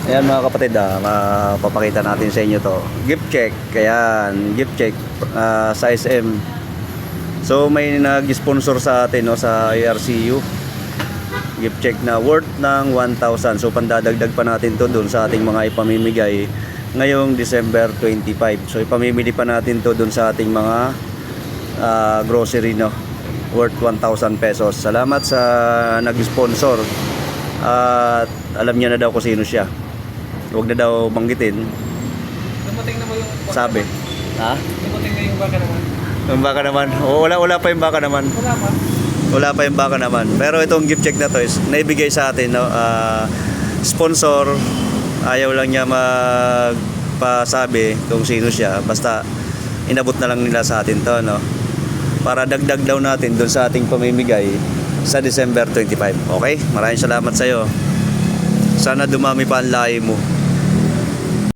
Ayan mga kapatid, papakita natin sa inyo to. Gift check, ayan, gift check sa SM. So may nag-sponsor sa atin, no, sa ARCU. Gift check na worth ng 1,000. So pandadagdag pa natin to dun sa ating mga ipamimigay ngayong December 25. So ipamimili pa natin to dun sa ating mga grocery, no, worth 1,000 pesos. Salamat sa nag-sponsor. At alam niya na daw kung sino siya. Huwag na daw banggitin. Dumating na mo yung baka Sabi. naman. Ha? Dumating na yung baka naman. Yung baka naman. O, wala pa yung baka naman. Wala pa. Wala pa yung baka naman. Pero itong gift check na to is naibigay sa atin, no? Sponsor. Ayaw lang niya magpasabi kung sino siya. Basta inabot na lang nila sa atin to, no? Para dagdag daw natin doon sa ating pamimigay sa December 25. Okay? Maraming salamat sa iyo. Sana dumami pa ang lahi mo.